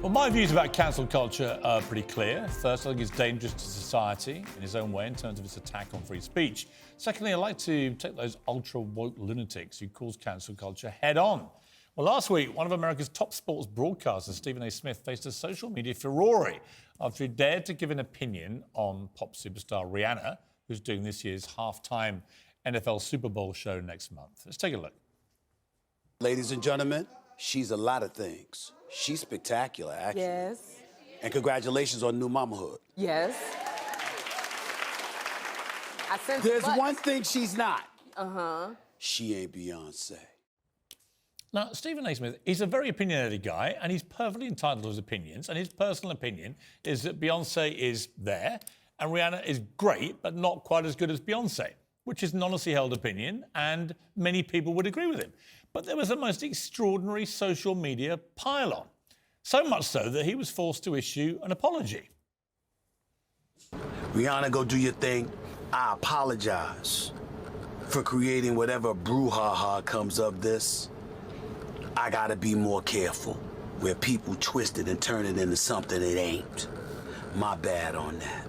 Well, my views about cancel culture are pretty clear. First, I think it's dangerous to society in its own way in terms of its attack on free speech. Secondly, I like to take those ultra-woke lunatics who cause cancel culture head on. Well, last week, one of America's top sports broadcasters, Stephen A. Smith, faced a social media furore after he dared to give an opinion on pop superstar Rihanna, who's doing this year's halftime NFL Super Bowl show next month. Let's take a look. Ladies and gentlemen, she's a lot of things. She's spectacular, actually. Yes. And congratulations on new mamahood. Yes. There's one thing she's not. Uh-huh. She ain't Beyonce. Now, Stephen A. Smith, he's a very opinionated guy, and he's perfectly entitled to his opinions. And his personal opinion is that Beyonce is there, and Rihanna is great, but not quite as good as Beyonce, which is an honestly held opinion, and many people would agree with him. But there was a most extraordinary social media pile-on, so much so that he was forced to issue an apology. Rihanna, go do your thing. I apologize for creating whatever brouhaha comes of this. I gotta be more careful where people twist it and turn it into something it ain't. My bad on that.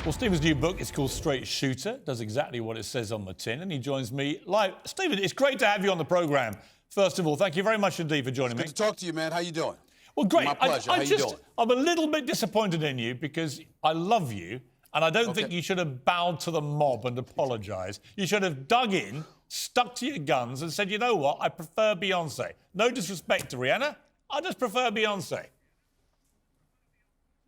Well, Stephen's new book is called Straight Shooter, does exactly what it says on the tin, and he joins me live. Stephen, it's great to have you on the programme. First of all, thank you very much indeed for joining me. Good to talk to you, man. How you doing? Well, great. My pleasure. How you doing? I'm a little bit disappointed in you because I love you, and I don't think you should have bowed to the mob and apologised. You should have dug in, stuck to your guns, and said, you know what, I prefer Beyonce. No disrespect to Rihanna, I just prefer Beyonce.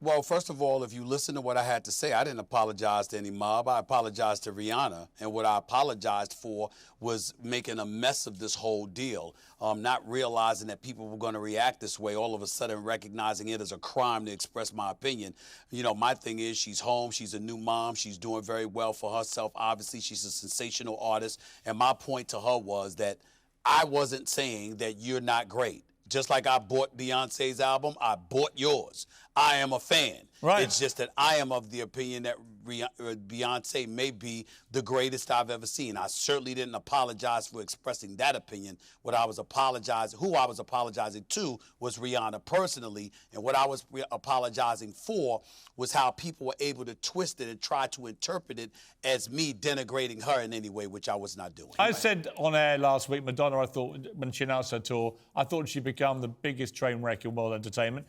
Well, first of all, if you listen to what I had to say, I didn't apologize to any mob. I apologized to Rihanna. And what I apologized for was making a mess of this whole deal, not realizing that people were going to react this way, all of a sudden recognizing it as a crime to express my opinion. You know, my thing is she's home. She's a new mom. She's doing very well for herself. Obviously, she's a sensational artist. And my point to her was that I wasn't saying that you're not great. Just like I bought Beyonce's album, I bought yours. I am a fan. Right. It's just that I am of the opinion that Beyonce may be the greatest I've ever seen. I certainly didn't apologize for expressing that opinion. Who I was apologizing to was Rihanna personally, and what I was apologizing for was how people were able to twist it and try to interpret it as me denigrating her in any way, which I was not doing. I said on air last week, Madonna, I thought, when she announced her tour, I thought she'd become the biggest train wreck in world entertainment.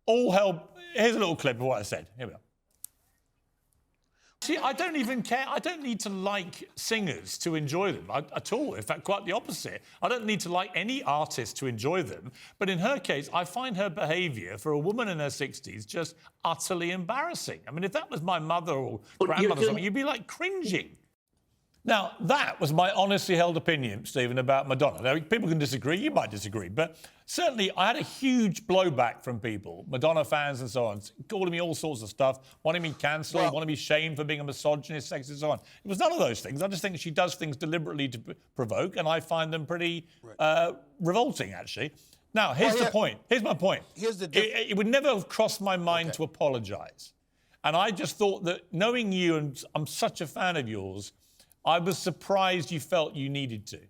All hell, here's a little clip of what I said. Here we are. See, I don't even care. I don't need to like singers to enjoy them at all. In fact, quite the opposite. I don't need to like any artist to enjoy them. But in her case, I find her behaviour for a woman in her 60s just utterly embarrassing. I mean, if that was my mother or grandmother or something, you'd be like cringing. Now, that was my honestly held opinion, Stephen, about Madonna. Now, people can disagree, you might disagree, but certainly I had a huge blowback from people, Madonna fans and so on, calling me all sorts of stuff, wanting me cancelled, wanting me shamed for being a misogynist, sexist, and so on. It was none of those things. I just think she does things deliberately to provoke, and I find them pretty revolting, actually. Now, here's the point. Here's my point. Here's the it would never have crossed my mind to apologise. And I just thought that knowing you, and I'm such a fan of yours, I was surprised you felt you needed to.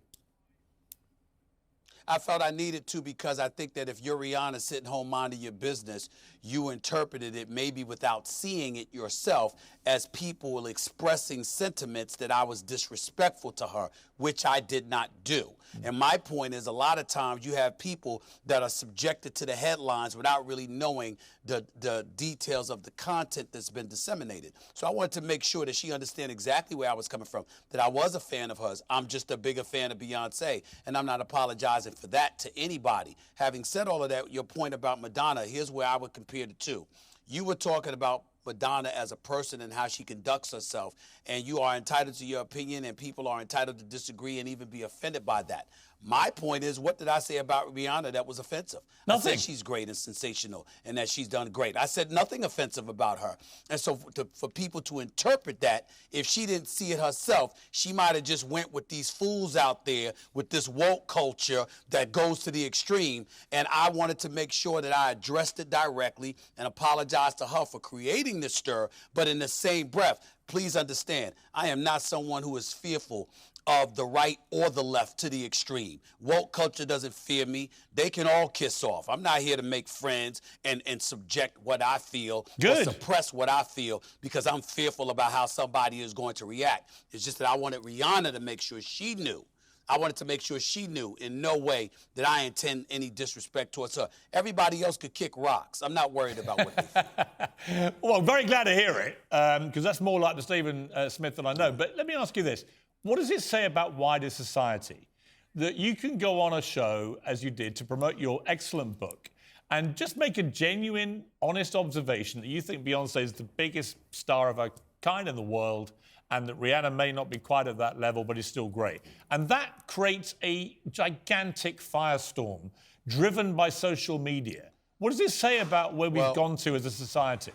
I felt I needed to because I think that if you're Rihanna sitting home minding your business, you interpreted it maybe without seeing it yourself as people expressing sentiments that I was disrespectful to her, which I did not do. And my point is a lot of times you have people that are subjected to the headlines without really knowing the details of the content that's been disseminated. So I wanted to make sure that she understand exactly where I was coming from, that I was a fan of hers. I'm just a bigger fan of Beyonce, and I'm not apologizing for that to anybody. Having said all of that, your point about Madonna, here's where I would compare the two. You were talking about Madonna as a person and how she conducts herself, and you are entitled to your opinion, and people are entitled to disagree and even be offended by that. My point is, what did I say about Rihanna that was offensive? Nothing. I said she's great and sensational and that she's done great. I said nothing offensive about her. And so for people to interpret that, if she didn't see it herself, she might have just went with these fools out there with this woke culture that goes to the extreme. And I wanted to make sure that I addressed it directly and apologized to her for creating this stir. But in the same breath, please understand, I am not someone who is fearful of the right or the left to the extreme. Woke culture doesn't fear me. They can all kiss off. I'm not here to make friends and subject what I feel or suppress what I feel because I'm fearful about how somebody is going to react. It's just that I wanted Rihanna to make sure she knew. I wanted to make sure she knew in no way that I intend any disrespect towards her. Everybody else could kick rocks. I'm not worried about what they think. Well, I'm very glad to hear it, because that's more like the Stephen Smith that I know. But let me ask you this. What does it say about wider society that you can go on a show, as you did, to promote your excellent book and just make a genuine, honest observation that you think Beyonce is the biggest star of her kind in the world and that Rihanna may not be quite at that level, but is still great. And that creates a gigantic firestorm driven by social media. What does it say about where we've gone to as a society?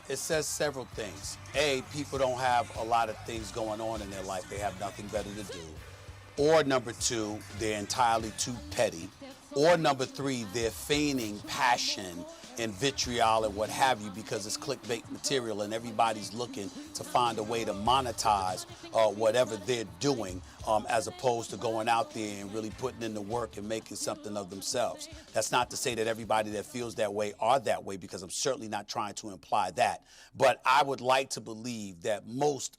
It says several things. A, people don't have a lot of things going on in their life. They have nothing better to do. Or number two, they're entirely too petty. Or number three, they're feigning passion and vitriol and what have you because it's clickbait material and everybody's looking to find a way to monetize whatever they're doing as opposed to going out there and really putting in the work and making something of themselves. That's not to say that everybody that feels that way are that way because I'm certainly not trying to imply that. But I would like to believe that most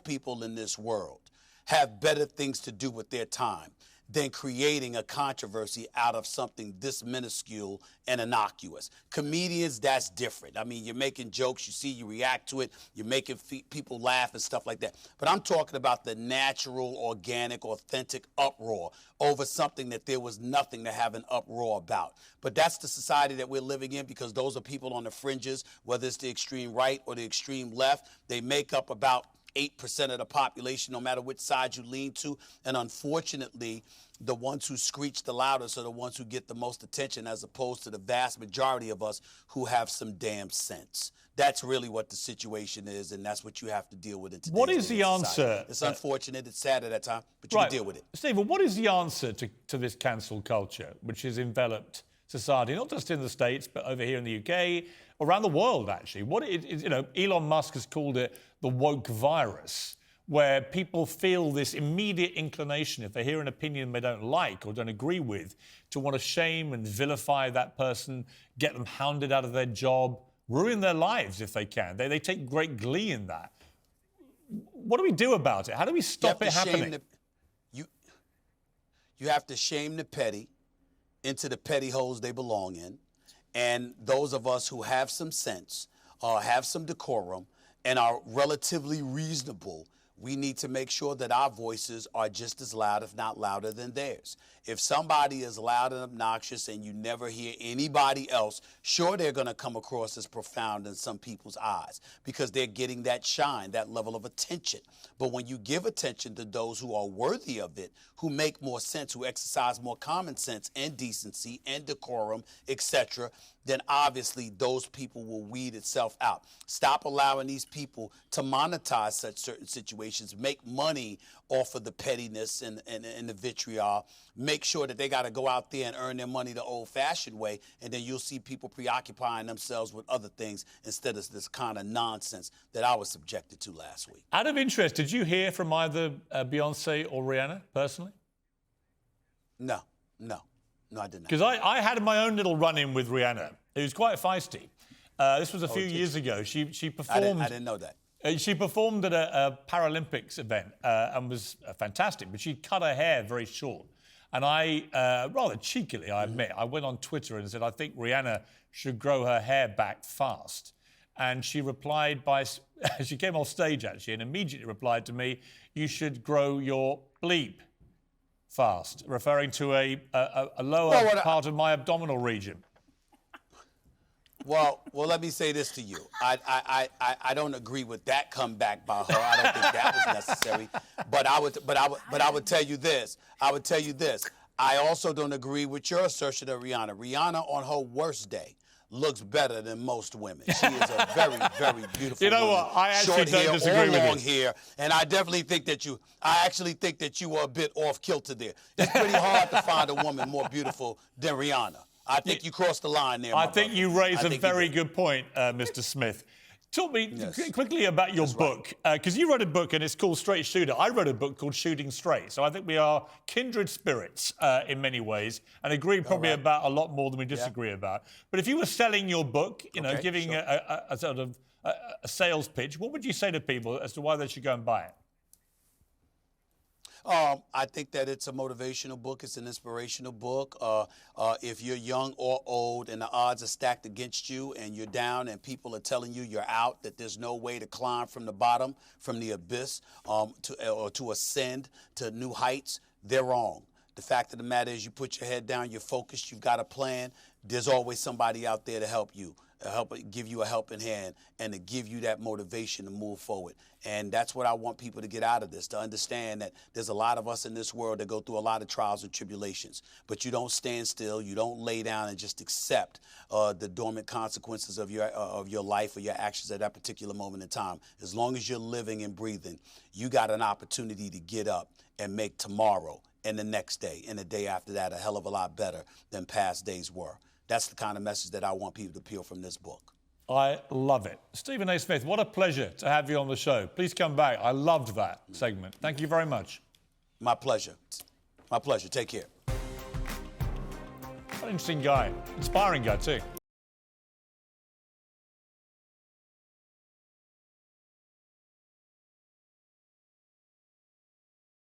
people in this world have better things to do with their time than creating a controversy out of something this minuscule and innocuous. Comedians, that's different. I mean, you're making jokes, you see, you react to it, you're making people laugh and stuff like that. But I'm talking about the natural, organic, authentic uproar over something that there was nothing to have an uproar about. But that's the society that we're living in because those are people on the fringes, whether it's the extreme right or the extreme left. They make up about 8% of the population, no matter which side you lean to. And unfortunately, the ones who screech the loudest are the ones who get the most attention as opposed to the vast majority of us who have some damn sense. That's really what the situation is, and that's what you have to deal with in today's What is the answer? Society. It's unfortunate, it's sad at that time, but you can deal with it. Stephen, what is the answer to this cancel culture, which has enveloped society, not just in the States, but over here in the UK, around the world, actually? Elon Musk has called it the woke virus, where people feel this immediate inclination, if they hear an opinion they don't like or don't agree with, to want to shame and vilify that person, get them hounded out of their job, ruin their lives if they can. They take great glee in that. What do we do about it? How do we stop it happening? You have to shame the petty into the petty holes they belong in. And those of us who have some sense, have some decorum, and are relatively reasonable, we need to make sure that our voices are just as loud, if not louder than theirs. If somebody is loud and obnoxious and you never hear anybody else, sure, they're going to come across as profound in some people's eyes because they're getting that shine, that level of attention. But when you give attention to those who are worthy of it, who make more sense, who exercise more common sense and decency and decorum, etc., then obviously those people will weed itself out. Stop allowing these people to monetize such certain situations, make money off of the pettiness and the vitriol, make sure that they got to go out there and earn their money the old-fashioned way, and then you'll see people preoccupying themselves with other things instead of this kind of nonsense that I was subjected to last week. Out of interest, did you hear from either Beyonce or Rihanna personally? No, I did not. Because I had my own little run-in with Rihanna. It was quite feisty. This was a few years ago. She performed. I didn't know that. She performed at a Paralympics event and was fantastic, but she cut her hair very short. And I, rather cheekily, I admit, I went on Twitter and said, I think Rihanna should grow her hair back fast. And she replied by, she came off stage actually, and immediately replied to me, you should grow your bleep fast, referring to a lower part of my abdominal region. Well, let me say this to you. I don't agree with that comeback by her. I don't think that was necessary. But I would tell you this. I also don't agree with your assertion of Rihanna. Rihanna on her worst day looks better than most women. She is a very, very beautiful woman. What? I actually don't disagree with you. Long hair, and I definitely think that you were a bit off kilter there. It's pretty hard to find a woman more beautiful than Rihanna. I think you crossed the line there. I think you raise a very good point, Mr. Smith. Talk me Yes. quickly about your book, because you wrote a book and it's called Straight Shooter. I wrote a book called Shooting Straight. So I think we are kindred spirits in many ways and agree probably about a lot more than we disagree about. But if you were selling your book, you know, giving a sort of a sales pitch, what would you say to people as to why they should go and buy it? I think that it's a motivational book. It's an inspirational book. If you're young or old and the odds are stacked against you and you're down and people are telling you you're out, that there's no way to climb from the bottom, from the abyss, to ascend to new heights, they're wrong. The fact of the matter is you put your head down, you're focused, you've got a plan. There's always somebody out there to help you. Give you a helping hand and to give you that motivation to move forward. And that's what I want people to get out of this, to understand that there's a lot of us in this world that go through a lot of trials and tribulations, but you don't stand still, you don't lay down and just accept the dormant consequences of your life or your actions at that particular moment in time. As long as you're living and breathing, you got an opportunity to get up and make tomorrow and the next day and the day after that a hell of a lot better than past days were. That's the kind of message that I want people to peel from this book. I love it. Stephen A. Smith, what a pleasure to have you on the show. Please come back. I loved that segment. Thank you very much. My pleasure. My pleasure. Take care. What an interesting guy. Inspiring guy, too.